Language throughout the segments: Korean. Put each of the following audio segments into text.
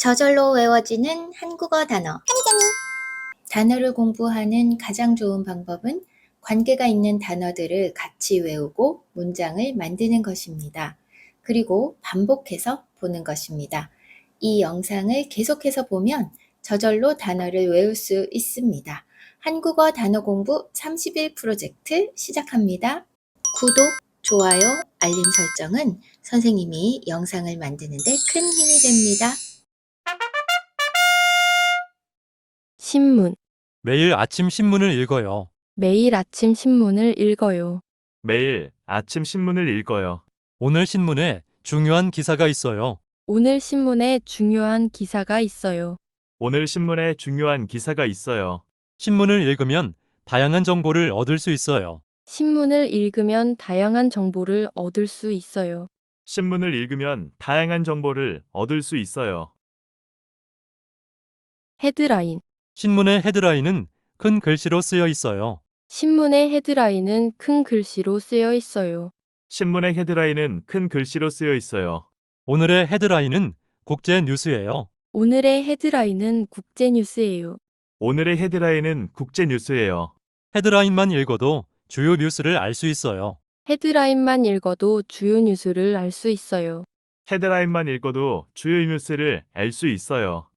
저절로 외워지는 한국어 단어. 단어를 공부하는 가장 좋은 방법은 관계가 있는 단어들을 같이 외우고 문장을 만드는 것입니다. 그리고 반복해서 보는 것입니다. 이 영상을 계속해서 보면 저절로 단어를 외울 수 있습니다. 한국어 단어 공부 30일 프로젝트 시작합니다. 구독, 좋아요, 알림 설정은 선생님이 영상을 만드는데 큰 힘이 됩니다. 신문. 매일 아침 신문을 읽어요. 매일 아침 신문을 읽어요. 매일 아침 신문을 읽어요. 오늘 신문에 중요한 기사가 있어요. 오늘 신문에 중요한 기사가 있어요. 오늘 신문에 중요한 기사가 있어요. 신문을 읽으면 다양한 정보를 얻을 수 있어요. 신문을 읽으면 다양한 정보를 얻을 수 있어요. 신문을 읽으면 다양한 정보를 얻을 수 있어요. 헤드라인. 신문의 헤드라인은 큰 글씨로 쓰여 있어요. 신문의 헤드라인은 큰 글씨로 쓰여 있어요. 신문의 헤드라인은 큰 글씨로 쓰여 있어요. 오늘의 헤드라인은 국제 뉴스예요. 오늘의 헤드라인은 국제 뉴스예요. 오늘의 헤드라인은 국제 뉴스예요. 헤드라인만 읽어도 주요 뉴스를 알 수 있어요. 헤드라인만 읽어도 주요 뉴스를 알 수 있어요. 헤드라인만 읽어도 주요 뉴스를 알 수 있어요.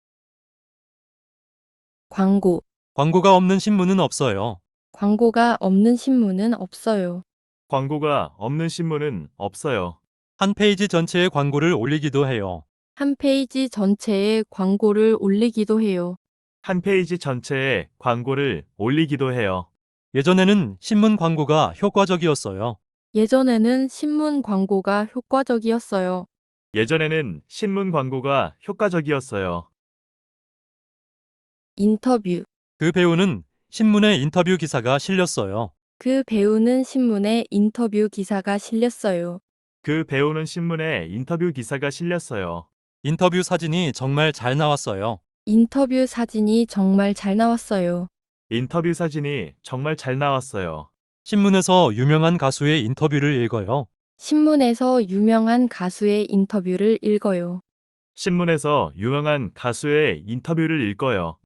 광고. 광고가 없는 신문은 없어요. 광고가 없는 신문은 없어요. 광고가 없는 신문은 없어요. 한 페이지 전체에 광고를 올리기도 해요. 한 페이지 전체에 광고를 올리기도 해요. 한 페이지 전체에 광고를 올리기도 해요. 예전에는 신문 광고가 효과적이었어요. 예전에는 신문 광고가 효과적이었어요. 예전에는 신문 광고가 효과적이었어요. 인터뷰. 그 배우는 신문에 인터뷰 기사가 실렸어요. 그 배우는 신문에 인터뷰 기사가 실렸어요. 그 배우는 신문에 인터뷰 기사가 실렸어요. 인터뷰 사진이 정말 잘 나왔어요. 인터뷰 사진이 정말 잘 나왔어요. 인터뷰 사진이 정말 잘 나왔어요. 신문에서 유명한 가수의 인터뷰를 읽어요. 신문에서 유명한 가수의 인터뷰를 읽어요. 신문에서 유명한 가수의 인터뷰를 읽어요.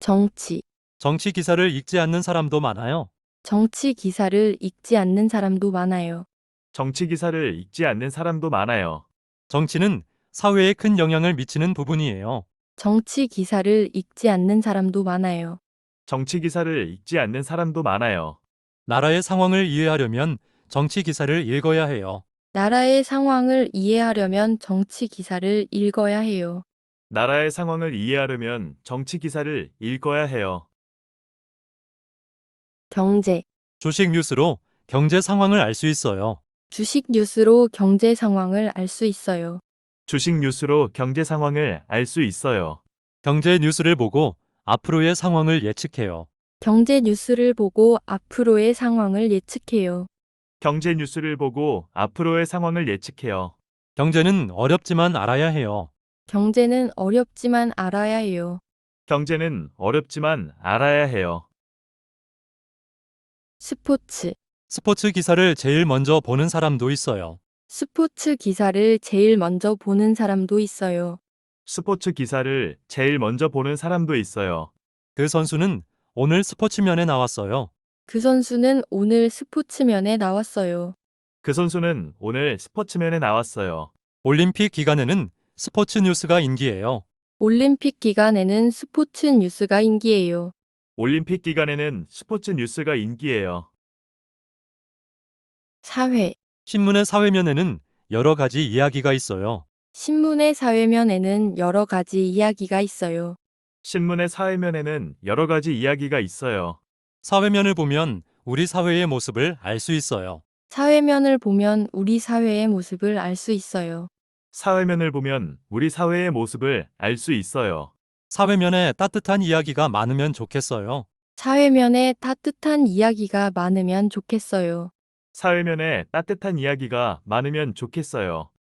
정치. 정치 기사를 읽지 않는 사람도 많아요. 정치 기사를 읽지 않는 사람도 많아요. 정치 기사를 읽지 않는 사람도 많아요. 정치는 사회에 큰 영향을 미치는 부분이에요. 정치 기사를 읽지 않는 사람도 많아요. 정치 기사를 읽지 않는 사람도 많아요. 나라의 상황을 이해하려면 정치 기사를 읽어야 해요. 나라의 상황을 이해하려면 정치 기사를 읽어야 해요. 나라의 상황을 이해하려면 정치 기사를 읽어야 해요. 경제. 주식 뉴스로 경제 상황을 알 수 있어요. 주식 뉴스로 경제 상황을 알 수 있어요. 주식 뉴스로 경제 상황을 알 수 있어요. 경제 뉴스를 보고 앞으로의 상황을 예측해요. 경제 뉴스를 보고 앞으로의 상황을 예측해요. 경제 뉴스를 보고 앞으로의 상황을 예측해요. 경제는 어렵지만 알아야 해요. 경제는 어렵지만 알아야 해요. 경제는 어렵지만 알아야 해요. 스포츠. 스포츠 기사를 제일 먼저 보는 사람도 있어요. 스포츠 기사를 제일 먼저 보는 사람도 있어요. 스포츠 기사를 제일 먼저 보는 사람도 있어요. 그 선수는 오늘 스포츠면에 나왔어요. 그 선수는 오늘 스포츠면에 나왔어요. 그 선수는 오늘 스포츠면에 나왔어요. 올림픽 기간에는 스포츠 뉴스가 인기예요. 올림픽 기간에는 스포츠 뉴스가 인기예요. 올림픽 기간에는 스포츠 뉴스가 인기예요. 사회. 신문의 사회면에는 여러 가지 이야기가 있어요. 신문의 사회면에는 여러 가지 이야기가 있어요. 신문의 사회면에는 여러 가지 이야기가 있어요. 사회면을 보면 우리 사회의 모습을 알 수 있어요. 사회면을 보면 우리 사회의 모습을 알 수 있어요. 사회면을 보면 우리 사회의 모습을 알 수 있어요. 사회면에 따뜻한 이야기가 많으면 좋겠어요. 사회면에 따뜻한 이야기가 많으면 좋겠어요. 사회면에 따뜻한 이야기가 많으면 좋겠어요.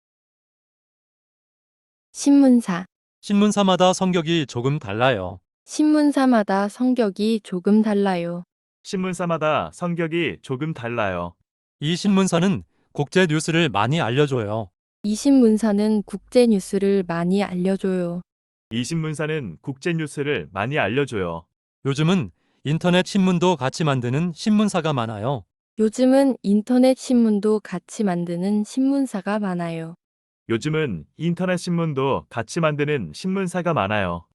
신문사. 신문사마다 성격이 조금 달라요. 신문사마다 성격이 조금 달라요. 신문사마다 성격이 조금 달라요. 이 신문사는 국제 뉴스를 많이 알려줘요. 이 신문사는 국제 뉴스를 많이 알려줘요. 이 신문사는 국제 뉴스를 많이 알려줘요. 요즘은 인터넷 신문도 같이 만드는 신문사가 많아요. 요즘은 인터넷 신문도 같이 만드는 신문사가 많아요. 요즘은 인터넷 신문도 같이 만드는 신문사가 많아요.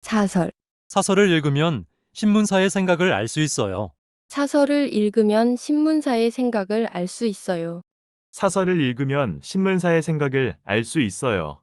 사설. 사설을 읽으면 신문사의 생각을 알 수 있어요. 사설을 읽으면 신문사의 생각을 알 수 있어요. 사설을 읽으면 신문사의 생각을 알 수 있어요.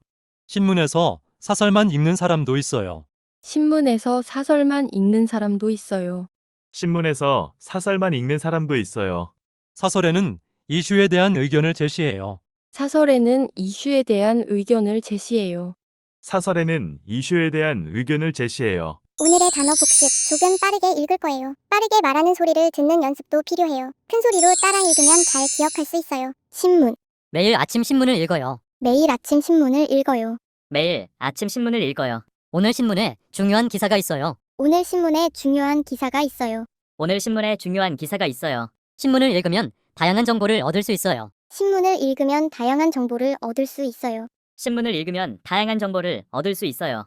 신문에서 사설만 읽는 사람도 있어요. 신문에서 사설만 읽는 사람도 있어요. 신문에서 사설만 읽는 사람도 있어요. 사설에는 이슈에 대한 의견을 제시해요. 사설에는 이슈에 대한 의견을 제시해요. 사설에는 이슈에 대한 의견을 제시해요. 오늘의 단어 복습. 조금 빠르게 읽을 거예요. 빠르게 말하는 소리를 듣는 연습도 필요해요. 큰 소리로 따라 읽으면 잘 기억할 수 있어요. 신문. 매일 아침 신문을 읽어요. 매일 아침 신문을 읽어요. 매일 아침 신문을 읽어요. 오늘 신문에 중요한 기사가 있어요. 오늘 신문에 중요한 기사가 있어요. 오늘 신문에 중요한 기사가 있어요. 신문을 읽으면 다양한 정보를 얻을 수 있어요. 신문을 읽으면 다양한 정보를 얻을 수 있어요. 신문을 읽으면 다양한 정보를 얻을 수 있어요.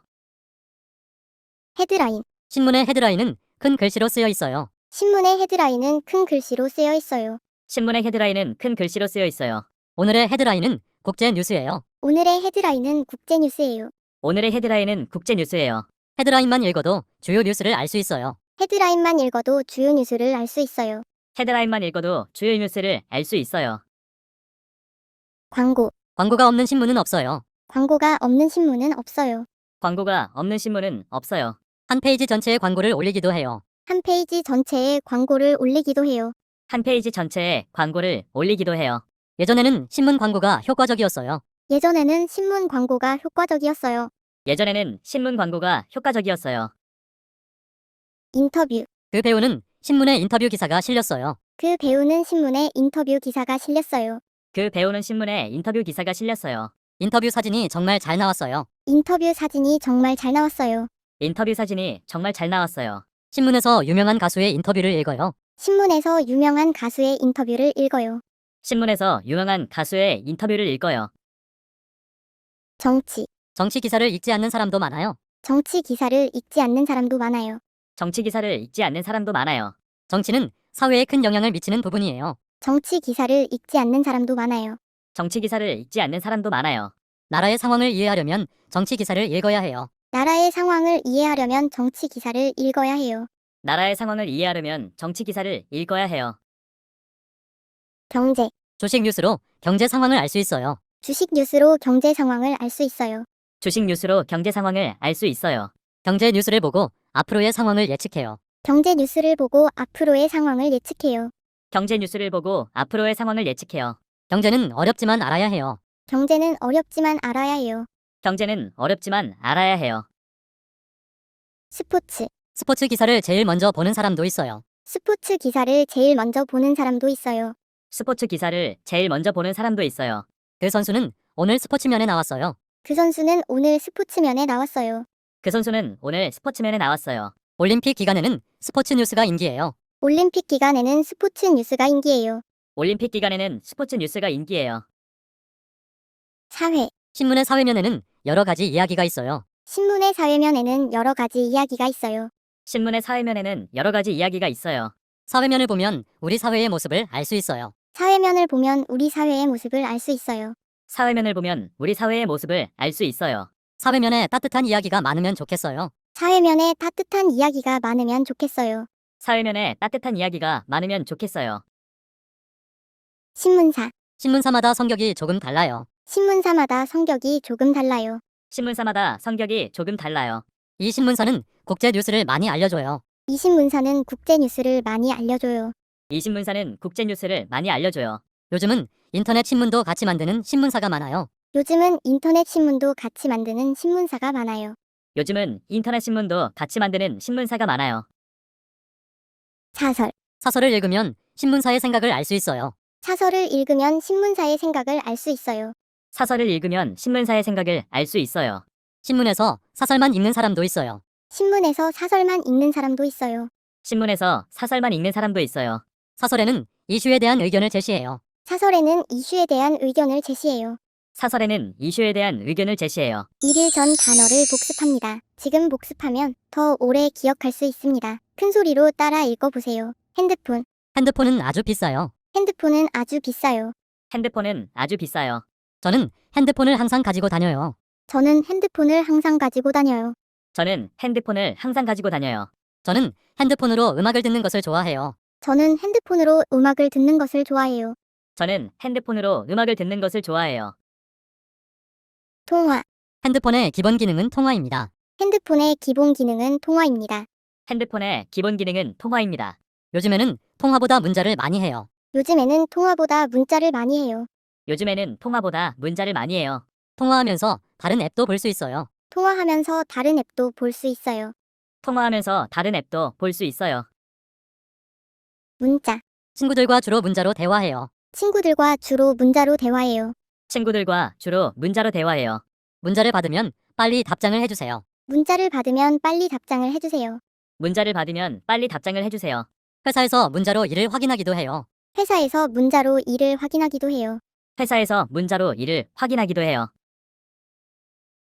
헤드라인. 신문의 헤드라인은 큰 글씨로 쓰여 있어요. 신문의 헤드라인은 큰 글씨로 쓰여 있어요. 신문의 헤드라인은 큰 글씨로 쓰여 있어요. 오늘의 헤드라인은 국제 뉴스예요. 오늘의 헤드라인은 국제 뉴스예요. 오늘의 헤드라인은 국제 뉴스예요. 헤드라인만 읽어도 주요 뉴스를 알 수 있어요. 헤드라인만 읽어도 주요 뉴스를 알 수 있어요. 헤드라인만 읽어도 주요 뉴스를 알 수 있어요. 광고. 광고가 없는 신문은 없어요. 광고가 없는 신문은 없어요. 광고가 없는 신문은 없어요. 한 페이지 전체에 광고를 올리기도 해요. 한 페이지 전체에 광고를 올리기도 해요. 한 페이지 전체에 광고를 올리기도 해요. 예전에는 신문 광고가 효과적이었어요. 예전에는 신문 광고가 효과적이었어요. 예전에는 신문 광고가 효과적이었어요. 인터뷰. 그 배우는 신문에 인터뷰 기사가 실렸어요. 그 배우는 신문에 인터뷰 기사가 실렸어요. 그 배우는 신문에 인터뷰 기사가 실렸어요. 인터뷰 사진이 정말 잘 나왔어요. 인터뷰 사진이 정말 잘 나왔어요. 인터뷰 사진이 정말 잘 나왔어요. 신문에서 유명한 가수의 인터뷰를 읽어요. 신문에서 유명한 가수의 인터뷰를 읽어요. 신문에서 유명한 가수의 인터뷰를 읽어요. 정치. 정치 기사를 읽지 않는 사람도 많아요. 정치 기사를 읽지 않는 사람도 많아요. 정치 기사를 읽지 않는 사람도 많아요. 정치는 사회에 큰 영향을 미치는 부분이에요. 정치 기사를 읽지 않는 사람도 많아요. 정치 기사를 읽지 않는 사람도 많아요. 나라의 상황을 이해하려면 정치 기사를 읽어야 해요. 나라의 상황을 이해하려면 정치 기사를 읽어야 해요. 나라의 상황을 이해하려면 정치 기사를 읽어야 해요. 경제. 주식 뉴스로 경제 상황을 알 수 있어요. 주식 뉴스로 경제 상황을 알 수 있어요. 주식 뉴스로 경제 상황을 알 수 있어요. 경제 뉴스를 보고 앞으로의 상황을 예측해요. 경제 뉴스를 보고 앞으로의 상황을 예측해요. 경제 뉴스를 보고 앞으로의 상황을 예측해요. 경제는 어렵지만 알아야 해요. 경제는 어렵지만 알아야 해요. 경제는 어렵지만 알아야 해요. 스포츠. 스포츠 기사를 제일 먼저 보는 사람도 있어요. 스포츠 기사를 제일 먼저 보는 사람도 있어요. 스포츠 기사를 제일 먼저 보는 사람도 있어요. 그 선수는 오늘 스포츠면에 나왔어요. 그 선수는 오늘 스포츠면에 나왔어요. 그 선수는 오늘 스포츠면에 나왔어요. 올림픽 기간에는 스포츠 뉴스가 인기예요. 올림픽 기간에는 스포츠 뉴스가 인기예요. 올림픽 기간에는 스포츠 뉴스가 인기예요. 사회. 신문의 사회면에는 여러 가지 이야기가 있어요. 신문의 사회면에는 여러 가지 이야기가 있어요. 신문의 사회면에는 여러 가지 이야기가 있어요. 사회면을 보면 우리 사회의 모습을 알 수 있어요. 사회면을 보면 우리 사회의 모습을 알 수 있어요. 사회면을 보면 우리 사회의 모습을 알 수 있어요. 사회면에 따뜻한 이야기가 많으면 좋겠어요. 사회면에 따뜻한 이야기가 많으면 좋겠어요. 사회면에 따뜻한 이야기가 많으면 좋겠어요. 신문사. 신문사마다 성격이 조금 달라요. 신문사마다 성격이 조금 달라요. 신문사마다 성격이 조금 달라요. 이 신문사는 국제 뉴스를 많이 알려줘요. 이 신문사는 국제 뉴스를 많이 알려줘요. 이 신문사는 국제 뉴스를 많이 알려줘요. 요즘은 인터넷 신문도 같이 만드는 신문사가 많아요. 요즘은 인터넷 신문도 같이 만드는 신문사가 많아요. 요즘은 인터넷 신문도 같이 만드는 신문사가 많아요. 사설. 사설을 읽으면 신문사의 생각을 알 수 있어요. 사설을 읽으면 신문사의 생각을 알 수 있어요. 사설을 읽으면 신문사의 생각을 알 수 있어요. 신문에서 사설만 읽는 사람도 있어요. 신문에서 사설만 읽는 사람도 있어요. 신문에서 사설만 읽는 사람도 있어요. 사설에는 이슈에 대한 의견을 제시해요. 사설에는 이슈에 대한 의견을 제시해요. 사설에는 이슈에 대한 의견을 제시해요. 1일 전 단어를 복습합니다. 지금 복습하면 더 오래 기억할 수 있습니다. 큰 소리로 따라 읽어보세요. 핸드폰. 핸드폰은 아주 비싸요. 핸드폰은 아주 비싸요. 핸드폰은 아주 비싸요. 저는 핸드폰을 항상 가지고 다녀요. 저는 핸드폰을 항상 가지고 다녀요. 저는 핸드폰을 항상 가지고 다녀요. 저는 핸드폰으로 음악을 듣는 것을 좋아해요. 저는 핸드폰으로 음악을 듣는 것을 좋아해요. 저는 핸드폰으로 음악을 듣는 것을 좋아해요. 통화. 핸드폰의 기본 기능은 통화입니다. 핸드폰의 기본 기능은 통화입니다. 핸드폰의 기본 기능은 통화입니다. 요즘에는 통화보다 문자를 많이 해요. 요즘에는 통화보다 문자를 많이 해요. 요즘에는 통화보다 문자를 많이 해요. 통화하면서 다른 앱도 볼 수 있어요. 통화하면서 다른 앱도 볼 수 있어요. 통화하면서 다른 앱도 볼 수 있어요. 문자. 친구들과 주로 문자로 대화해요. 친구들과 주로 문자로 대화해요. 친구들과 주로 문자로 대화해요. 문자를 받으면 빨리 답장을 해주세요. 문자를 받으면 빨리 답장을 해주세요. 문자를 받으면 빨리 답장을 해주세요. 회사에서 문자로 일을 확인하기도 해요. 회사에서 문자로 일을 확인하기도 해요. 회사에서 문자로 일을 확인하기도 해요.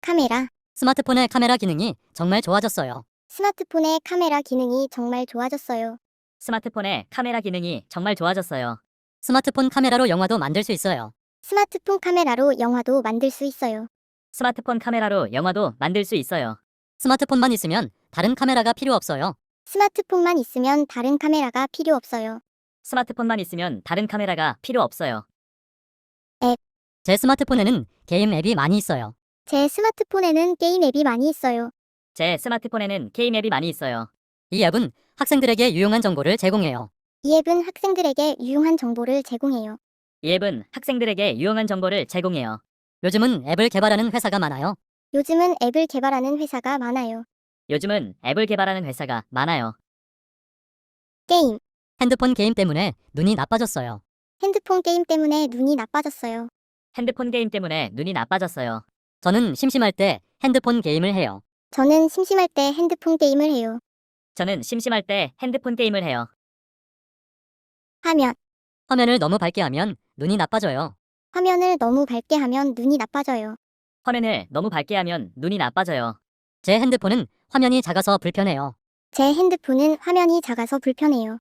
카메라. 스마트폰의 카메라 기능이 정말 좋아졌어요. 스마트폰의 카메라 기능이 정말 좋아졌어요. 스마트폰의 카메라 기능이 정말 좋아졌어요. 스마트폰 카메라로 영화도 만들 수 있어요. 스마트폰 카메라로 영화도 만들 수 있어요. 스마트폰 카메라로 영화도 만들 수 있어요. 스마트폰만 있으면 다른 카메라가 필요 없어요. 스마트폰만 있으면 다른 카메라가 필요 없어요. 스마트폰만 있으면 다른 카메라가 필요 없어요. 앱. 제 스마트폰에는 게임 앱이 많이 있어요. 제 스마트폰에는 게임 앱이 많이 있어요. 제 스마트폰에는 게임 앱이 많이 있어요. 이 앱은 학생들에게 유용한 정보를 제공해요. 이 앱은 학생들에게 유용한 정보를 제공해요. 이 앱은 학생들에게 유용한 정보를 제공해요. 요즘은 앱을 개발하는 회사가 많아요. 요즘은 앱을 개발하는 회사가 많아요. 요즘은 앱을 개발하는 회사가 많아요. 게임. 핸드폰 게임 때문에 눈이 나빠졌어요. 핸드폰 게임 때문에 눈이 나빠졌어요. 핸드폰 게임 때문에 눈이 나빠졌어요. 저는 심심할 때 핸드폰 게임을 해요. 저는 심심할 때 핸드폰 게임을 해요. 저는 심심할 때 핸드폰 게임을 해요. 화면. 화면을 너무 밝게 하면 눈이 나빠져요. 화면을 너무 밝게 하면 눈이 나빠져요. 화면을 너무 밝게 하면 눈이 나빠져요. 제 핸드폰은 화면이 작아서 불편해요. 제 핸드폰은 화면이 작아서 불편해요.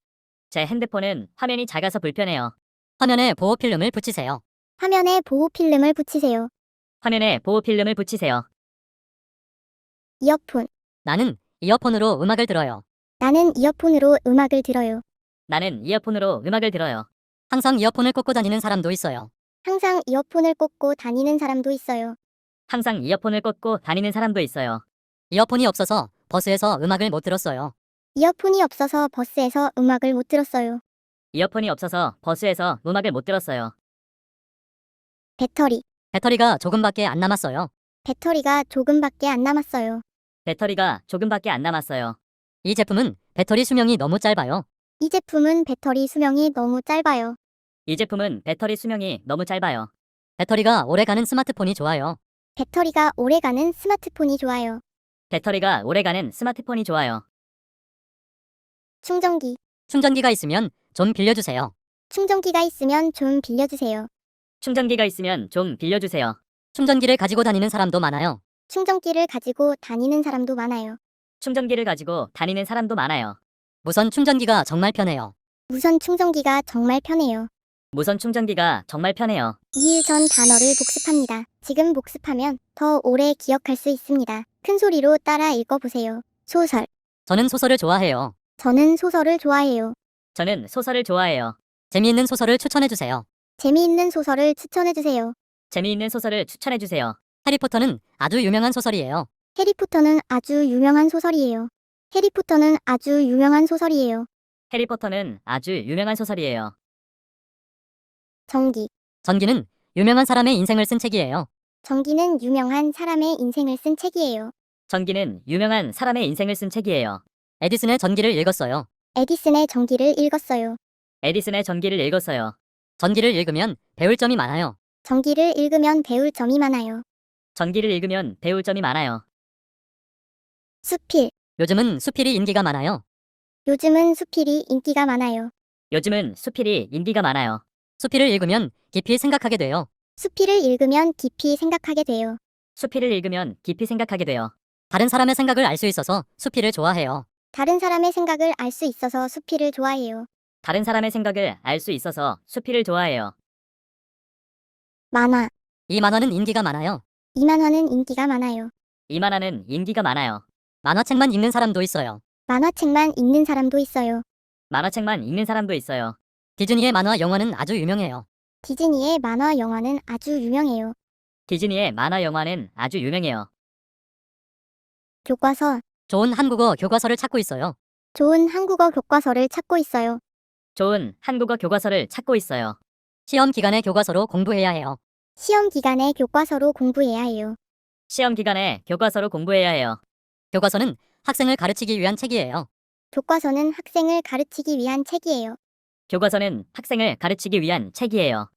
제 핸드폰은 화면이 작아서 불편해요. 화면에 보호 필름을 붙이세요. 화면에 보호 필름을 붙이세요. 화면에 보호 필름을 붙이세요. 이어폰. 나는 이어폰으로 음악을 들어요. 나는 이어폰으로 음악을 들어요. 나는 이어폰으로 음악을 들어요. 항상 이어폰을 꽂고 다니는 사람도 있어요. 항상 이어폰을 꽂고 다니는 사람도 있어요. 항상 이어폰을 꽂고 다니는 사람도 있어요. 이어폰이 없어서 버스에서 음악을 못 들었어요. 이어폰이 없어서 버스에서 음악을 못 들었어요. 이어폰이 없어서 버스에서 음악을 못 들었어요. 배터리. 배터리가 조금밖에 안 남았어요. 배터리가 조금밖에 안 남았어요. 배터리가 조금밖에 안 남았어요. 이 제품은 배터리 수명이 너무 짧아요. 이 제품은 배터리 수명이 너무 짧아요. 이 제품은 배터리 수명이 너무 짧아요. 배터리가 오래가는 스마트폰이 좋아요. 배터리가 오래가는 스마트폰이 좋아요. 배터리가 오래가는 스마트폰이 좋아요. 충전기. 충전기가 있으면 좀 빌려주세요. 충전기가 있으면 좀 빌려주세요. 충전기가 있으면 좀 빌려주세요. 충전기를 가지고 다니는 사람도 많아요. 충전기를 가지고 다니는 사람도 많아요. 충전기를 가지고 다니는 사람도 많아요. 무선 충전기가 정말 편해요. 무선 충전기가 정말 편해요. 무선 충전기가 정말 편해요. 2일 전 단어를 복습합니다. 지금 복습하면 더 오래 기억할 수 있습니다. 큰 소리로 따라 읽어보세요. 소설. 저는 소설을 좋아해요. 저는 소설을 좋아해요. 저는 소설을 좋아해요. 재미있는 소설을 추천해주세요. 재미있는 소설을 추천해주세요. 재미있는 소설을 추천해주세요. 해리포터는 아주 유명한 소설이에요. 해리포터는 아주 유명한 소설이에요. 해리포터는 아주 유명한 소설이에요. 해리포터는 아주 유명한 소설이에요. 전기. 전기는 유명한 사람의 인생을 쓴 책이에요. 전기는 유명한 사람의 인생을 쓴 책이에요. 전기는 유명한 사람의 인생을 쓴 책이에요. 에디슨의 전기를 읽었어요. 에디슨의 전기를 읽었어요. 에디슨의 전기를 읽었어요. 전기를 읽으면 배울 점이 많아요. 전기를 읽으면 배울 점이 많아요. 전기를 읽으면 배울 점이 많아요. 수필. 요즘은 수필이 인기가 많아요. 요즘은 수필이 인기가 많아요. 요즘은 수필이 인기가 많아요. 수필을 읽으면 깊이 생각하게 돼요. 수필을 읽으면 깊이 생각하게 돼요. 수필을 읽으면 깊이 생각하게 돼요. 다른 사람의 생각을 알 수 있어서 수필을 좋아해요. 다른 사람의 생각을 알 수 있어서 수필을 좋아해요. 다른 사람의 생각을 알 수 있어서 수필을 좋아해요. 만화. 이 만화는 인기가 많아요. 이 만화는 인기가 많아요. 이 만화는 인기가 많아요. 만화책만 읽는 사람도 있어요. 만화책만 읽는 사람도 있어요. 만화책만 읽는 사람도 있어요. 디즈니의 만화 영화는 아주 유명해요. 디즈니의 만화 영화는 아주 유명해요. 디즈니의 만화 영화는 아주 유명해요. 교과서. 좋은 한국어 교과서를 찾고 있어요. 좋은 한국어 교과서를 찾고 있어요. 좋은 한국어 교과서를 찾고 있어요. 시험 기간에 교과서로 공부해야 해요. 시험 기간에 교과서로 공부해야 해요. 시험 기간에 교과서로 공부해야 해요. 교과서는 학생을 가르치기 위한 책이에요. 교과서는 학생을 가르치기 위한 책이에요. 교과서는 학생을 가르치기 위한 책이에요.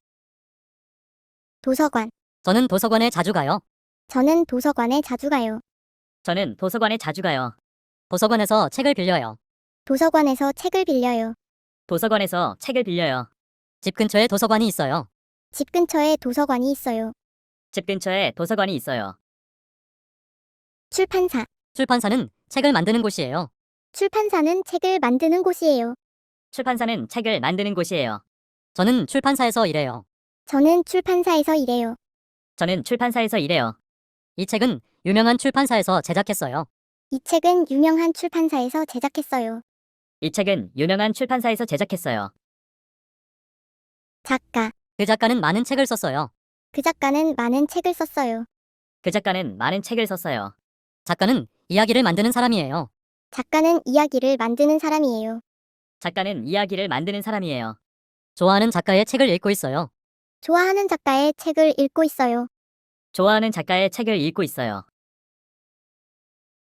도서관. 저는 도서관에 자주 가요. 저는 도서관에 자주 가요. 저는 도서관에 자주 가요. 도서관에서 책을 빌려요. 도서관에서 책을 빌려요. 도서관에서 책을 빌려요. 집 근처에 도서관이 있어요. 집 근처에 도서관이 있어요. 집 근처에 도서관이 있어요. 출판사. 출판사는 책을 만드는 곳이에요. 출판사는 책을 만드는 곳이에요. 출판사는 책을 만드는 곳이에요. 저는 출판사에서 일해요. 저는 출판사에서 일해요. 저는 출판사에서 일해요. 이 책은 유명한 출판사에서 제작했어요. 이 책은 유명한 출판사에서 제작했어요. 이 책은 유명한 출판사에서 제작했어요. 작가. 그 작가는 많은 책을 썼어요. 그 작가는 많은 책을 썼어요. 그 작가는 많은 책을 썼어요. 작가는 이야기를 만드는 사람이에요. 작가는 이야기를 만드는 사람이에요. 작가는 이야기를 만드는 사람이에요. 좋아하는 작가의 책을 읽고 있어요. 좋아하는 작가의 책을 읽고 있어요. 좋아하는 작가의 책을 읽고 있어요.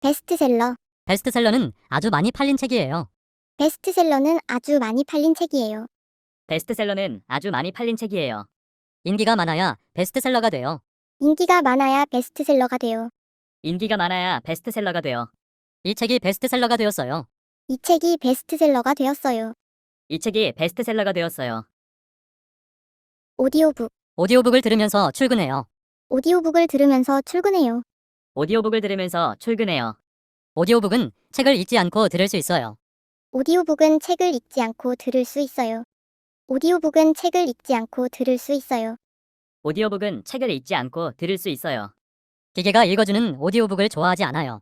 베스트셀러. 베스트셀러는 아주 많이 팔린 책이에요. 베스트셀러는 아주 많이 팔린 책이에요. 베스트셀러는 아주 많이 팔린 책이에요. 인기가 많아야 베스트셀러가 돼요. 인기가 많아야 베스트셀러가 돼요. 인기가 많아야 베스트셀러가 돼요. 이 책이 베스트셀러가 되었어요. 이 책이 베스트셀러가 되었어요. 이 책이 베스트셀러가 되었어요. 오디오북. 오디오북을 들으면서 출근해요. 오디오북을 들으면서 출근해요. 오디오북을 들으면서 출근해요. 오디오북은 책을 읽지 않고 들을 수 있어요. 오디오북은 책을 읽지 않고 들을 수 있어요. 오디오북은 책을 읽지 않고 들을 수 있어요. 오디오북은 책을 읽지 않고 들을 수 있어요. 기계가 읽어주는 오디오북을 좋아하지 않아요.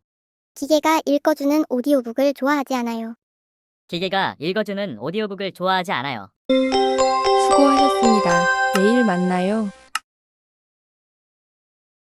기계가 읽어주는 오디오북을 좋아하지 않아요. 기계가 읽어주는 오디오북을 좋아하지 않아요. 수고하셨습니다. 내일 만나요.